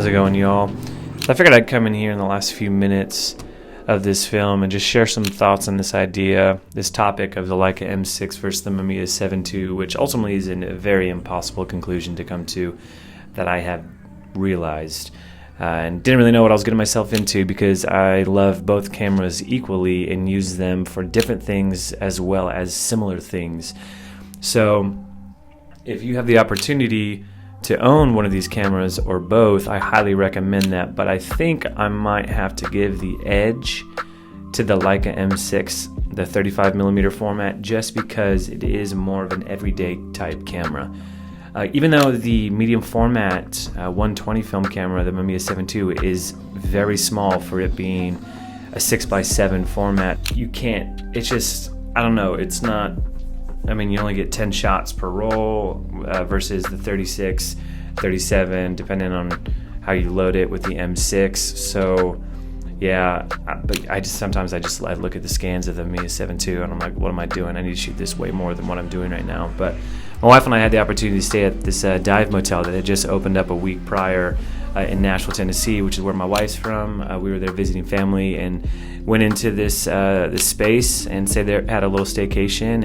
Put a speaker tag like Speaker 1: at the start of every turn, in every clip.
Speaker 1: How's it going, y'all? I figured I'd come in here in the last few minutes of this film and just share some thoughts on this idea, this topic of the Leica M6 versus the Mamiya 7.2, which ultimately is a very impossible conclusion to come to that I have realized. And didn't really know what I was getting myself into because I love both cameras equally and use them for different things as well as similar things. So if you have the opportunity to own one of these cameras or both, I highly recommend that, but I think I might have to give the edge to the Leica M6, the 35mm format, just because it is more of an everyday type camera. Even though the medium format 120 film camera, the Mamiya 7.2, is very small for it being a 6x7 format, you can't, it's just, I don't know, it's not, I mean, you only get 10 shots per roll versus the 36, 37, depending on how you load it with the M6. So, yeah, but sometimes I look at the scans of the Mamiya 7.2 and I'm like, what am I doing? I need to shoot this way more than what I'm doing right now. But my wife and I had the opportunity to stay at this dive motel that had just opened up a week prior in Nashville, Tennessee, which is where my wife's from. We were there visiting family and went into this space and had a little staycation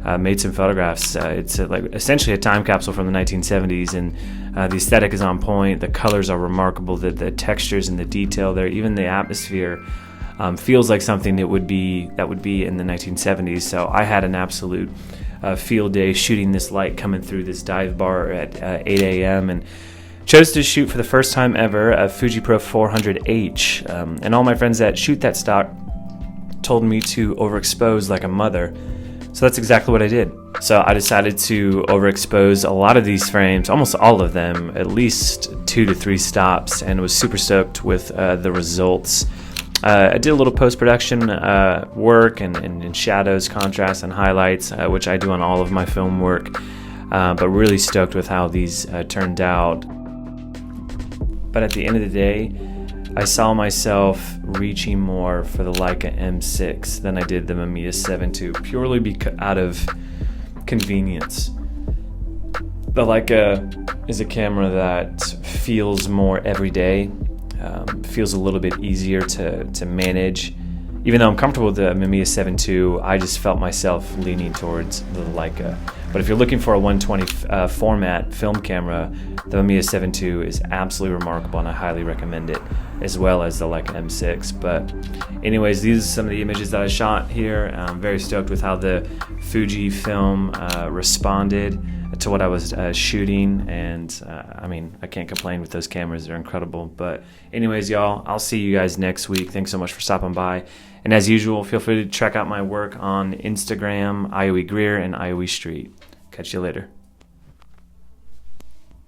Speaker 1: and made some photographs. It's like essentially a time capsule from the 1970s, and the aesthetic is on point. The colors are remarkable. The textures and the detail there, even the atmosphere feels like something that would be in the 1970s. So I had an absolute field day shooting this light coming through this dive bar at 8 a.m. and chose to shoot for the first time ever a Fuji Pro 400H, and all my friends that shoot that stock told me to overexpose like a mother, so that's exactly what I did. So I decided to overexpose a lot of these frames, almost all of them, at least 2 to 3 stops, and was super stoked with the results. I did a little post-production work and shadows, contrast, and highlights, which I do on all of my film work, but really stoked with how these turned out. But at the end of the day, I saw myself reaching more for the Leica M6 than I did the Mamiya 7.2, purely out of convenience. The Leica is a camera that feels more everyday, feels a little bit easier to manage. Even though I'm comfortable with the Mamiya 7.2, I just felt myself leaning towards the Leica. But if you're looking for a 120 format film camera, the Mamiya 7.2 is absolutely remarkable, and I highly recommend it, as well as the Leica M6. But anyways, these are some of the images that I shot here. I'm very stoked with how the Fuji film responded to what I was shooting, and I mean, I can't complain with those cameras. They're incredible. But anyways, y'all, I'll see you guys next week. Thanks so much for stopping by. And as usual, feel free to check out my work on Instagram, IOE Greer and IOE Street. Catch you later.